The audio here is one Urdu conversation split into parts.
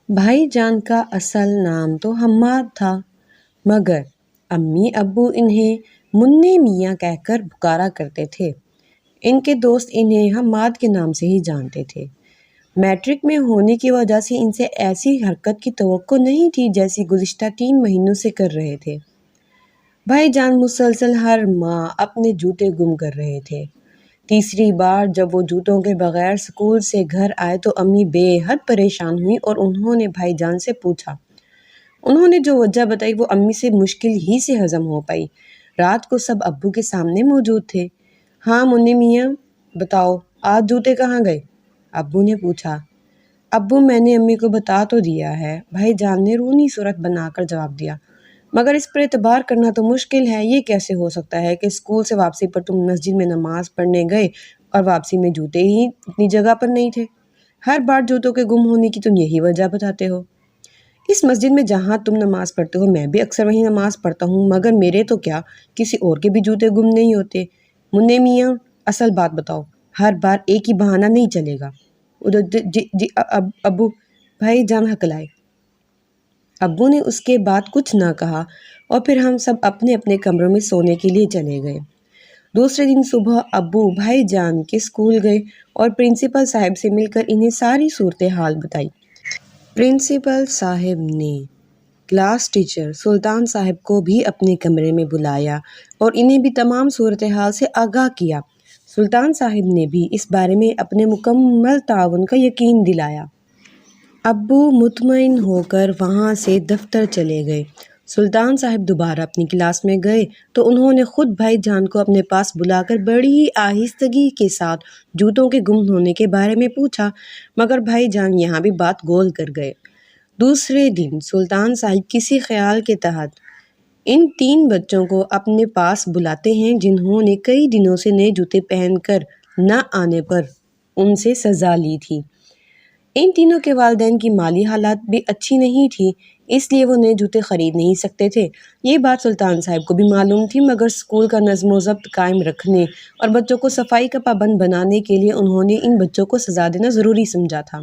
بھائی جان کا اصل نام تو حماد تھا، مگر امی ابو انہیں منی میاں کہہ کر پکارا کرتے تھے۔ ان کے دوست انہیں حماد کے نام سے ہی جانتے تھے۔ میٹرک میں ہونے کی وجہ سے ان سے ایسی حرکت کی توقع نہیں تھی جیسی گزشتہ 3 مہینوں سے کر رہے تھے۔ بھائی جان مسلسل ہر ماہ اپنے جوتے گم کر رہے تھے۔ تیسری بار جب وہ جوتوں کے بغیر اسکول سے گھر آئے تو امی بے حد پریشان ہوئی اور انہوں نے بھائی جان سے پوچھا۔ انہوں نے جو وجہ بتائی وہ امی سے مشکل ہی سے ہضم ہو پائی۔ رات کو سب ابو کے سامنے موجود تھے۔ ہاں منی میاں بتاؤ، آج جوتے کہاں گئے؟ ابو نے پوچھا۔ ابو میں نے امی کو بتا تو دیا ہے، بھائی جان نے رونی صورت بنا کر جواب دیا، مگر اس پر اعتبار کرنا تو مشکل ہے۔ یہ کیسے ہو سکتا ہے کہ اسکول سے واپسی پر تم مسجد میں نماز پڑھنے گئے اور واپسی میں جوتے ہی اپنی جگہ پر نہیں تھے؟ ہر بار جوتوں کے گم ہونے کی تم یہی وجہ بتاتے ہو۔ اس مسجد میں جہاں تم نماز پڑھتے ہو میں بھی اکثر وہیں نماز پڑھتا ہوں، مگر میرے تو کیا کسی اور کے بھی جوتے گم نہیں ہوتے۔ منی میاں اصل بات بتاؤ، ہر بار ایک ہی بہانہ نہیں چلے گا۔ جی ابو، بھائی جان ہکلائے۔ ابو نے اس کے بعد کچھ نہ کہا اور پھر ہم سب اپنے اپنے کمروں میں سونے کے لیے چلے گئے۔ دوسرے دن صبح ابو بھائی جان کے اسکول گئے اور پرنسپل صاحب سے مل کر انہیں ساری صورتحال بتائی۔ پرنسپل صاحب نے کلاس ٹیچر سلطان صاحب کو بھی اپنے کمرے میں بلایا اور انہیں بھی تمام صورتحال سے آگاہ کیا۔ سلطان صاحب نے بھی اس بارے میں اپنے مکمل تعاون کا یقین دلایا۔ ابو مطمئن ہو کر وہاں سے دفتر چلے گئے۔ سلطان صاحب دوبارہ اپنی کلاس میں گئے تو انہوں نے خود بھائی جان کو اپنے پاس بلا کر بڑی ہی آہستگی کے ساتھ جوتوں کے گم ہونے کے بارے میں پوچھا، مگر بھائی جان یہاں بھی بات گول کر گئے۔ دوسرے دن سلطان صاحب کسی خیال کے تحت ان 3 بچوں کو اپنے پاس بلاتے ہیں جنہوں نے کئی دنوں سے نئے جوتے پہن کر نہ آنے پر ان سے سزا لی تھی۔ ان تینوں کے والدین کی مالی حالت بھی اچھی نہیں تھی، اس لیے وہ نئے جوتے خرید نہیں سکتے تھے۔ یہ بات سلطان صاحب کو بھی معلوم تھی، مگر اسکول کا نظم و ضبط قائم رکھنے اور بچوں کو صفائی کا پابند بنانے کے لیے انہوں نے ان بچوں کو سزا دینا ضروری سمجھا تھا۔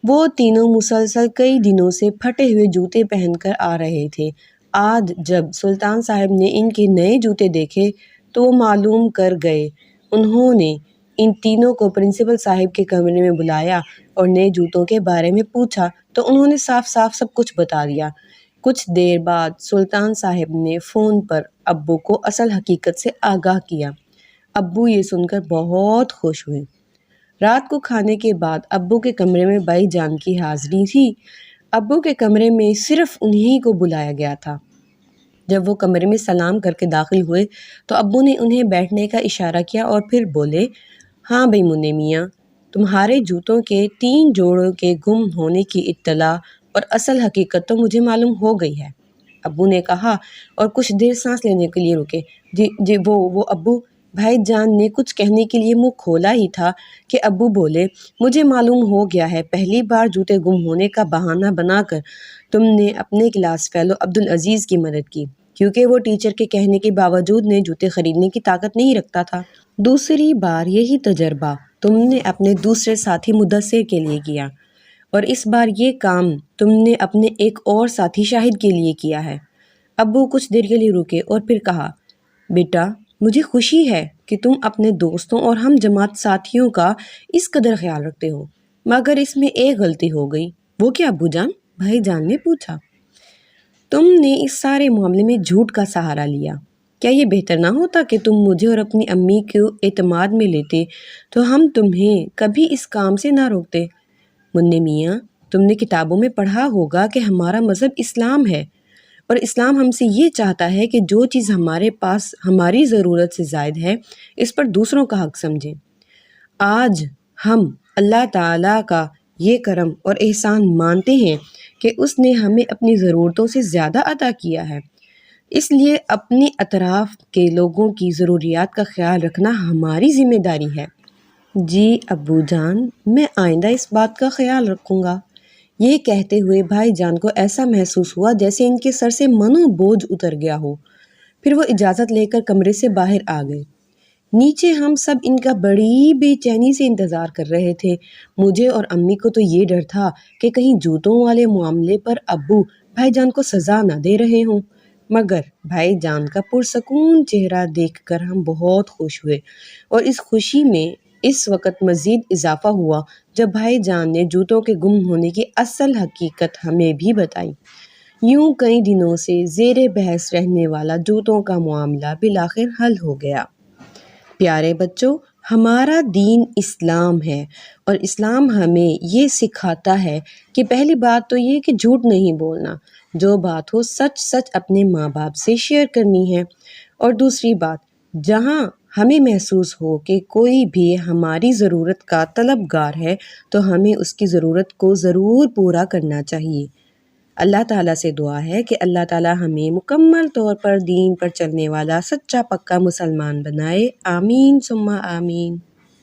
وہ تینوں مسلسل کئی دنوں سے پھٹے ہوئے جوتے پہن کر آ رہے تھے۔ آج جب سلطان صاحب نے ان کے نئے جوتے دیکھے تو وہ معلوم کر گئے۔ انہوں نے ان تینوں کو پرنسپل صاحب کے کمرے میں بلایا اور نئے جوتوں کے بارے میں پوچھا تو انہوں نے صاف صاف سب کچھ بتا دیا۔ کچھ دیر بعد سلطان صاحب نے فون پر ابو کو اصل حقیقت سے آگاہ کیا۔ ابو یہ سن کر بہت خوش ہوئے۔ رات کو کھانے کے بعد ابو کے کمرے میں بھائی جان کی حاضری تھی۔ ابو کے کمرے میں صرف انہی کو بلایا گیا تھا۔ جب وہ کمرے میں سلام کر کے داخل ہوئے تو ابو نے انہیں بیٹھنے کا اشارہ کیا اور پھر بولے، ہاں بھائی منی میاں، تمہارے جوتوں کے 3 جوڑوں کے گم ہونے کی اطلاع اور اصل حقیقت تو مجھے معلوم ہو گئی ہے۔ ابو نے کہا اور کچھ دیر سانس لینے کے لیے رکے۔ جی وہ ابو، بھائی جان نے کچھ کہنے کے لیے منہ کھولا ہی تھا کہ ابو بولے، مجھے معلوم ہو گیا ہے، پہلی بار جوتے گم ہونے کا بہانہ بنا کر تم نے اپنے کلاس فیلو عبدالعزیز کی مدد کی، کیونکہ وہ ٹیچر کے کہنے کے باوجود نئے جوتے خریدنے کی طاقت نہیں رکھتا تھا۔ دوسری بار یہی تجربہ تم نے اپنے دوسرے ساتھی مدثر کے لیے کیا اور اس بار یہ کام تم نے اپنے ایک اور ساتھی شاہد کے لیے کیا ہے۔ ابو کچھ دیر کے لیے رکے اور پھر کہا، بیٹا مجھے خوشی ہے کہ تم اپنے دوستوں اور ہم جماعت ساتھیوں کا اس قدر خیال رکھتے ہو، مگر اس میں ایک غلطی ہو گئی۔ وہ کیا ابو جان؟ بھائی جان نے پوچھا۔ تم نے اس سارے معاملے میں جھوٹ کا سہارا لیا۔ کیا یہ بہتر نہ ہوتا کہ تم مجھے اور اپنی امی کو اعتماد میں لیتے تو ہم تمہیں کبھی اس کام سے نہ روکتے؟ منی میاں، تم نے کتابوں میں پڑھا ہوگا کہ ہمارا مذہب اسلام ہے اور اسلام ہم سے یہ چاہتا ہے کہ جو چیز ہمارے پاس ہماری ضرورت سے زائد ہے اس پر دوسروں کا حق سمجھیں۔ آج ہم اللہ تعالیٰ کا یہ کرم اور احسان مانتے ہیں کہ اس نے ہمیں اپنی ضرورتوں سے زیادہ عطا کیا ہے، اس لیے اپنی اطراف کے لوگوں کی ضروریات کا خیال رکھنا ہماری ذمہ داری ہے۔ جی ابو جان، میں آئندہ اس بات کا خیال رکھوں گا۔ یہ کہتے ہوئے بھائی جان کو ایسا محسوس ہوا جیسے ان کے سر سے منو بوجھ اتر گیا ہو۔ پھر وہ اجازت لے کر کمرے سے باہر آ گئے۔ نیچے ہم سب ان کا بڑی بے چینی سے انتظار کر رہے تھے۔ مجھے اور امی کو تو یہ ڈر تھا کہ کہیں جوتوں والے معاملے پر ابو بھائی جان کو سزا نہ دے رہے ہوں، مگر بھائی جان کا پرسکون چہرہ دیکھ کر ہم بہت خوش ہوئے، اور اس خوشی میں اس وقت مزید اضافہ ہوا جب بھائی جان نے جوتوں کے گم ہونے کی اصل حقیقت ہمیں بھی بتائی۔ یوں کئی دنوں سے زیر بحث رہنے والا جوتوں کا معاملہ بالآخر حل ہو گیا۔ پیارے بچوں، ہمارا دین اسلام ہے، اور اسلام ہمیں یہ سکھاتا ہے کہ پہلی بات تو یہ کہ جھوٹ نہیں بولنا، جو بات ہو سچ سچ اپنے ماں باپ سے شیئر کرنی ہے، اور دوسری بات جہاں ہمیں محسوس ہو کہ کوئی بھی ہماری ضرورت کا طلبگار ہے تو ہمیں اس کی ضرورت کو ضرور پورا کرنا چاہیے۔ اللہ تعالیٰ سے دعا ہے کہ اللہ تعالیٰ ہمیں مکمل طور پر دین پر چلنے والا سچا پکا مسلمان بنائے۔ آمین ثم آمین۔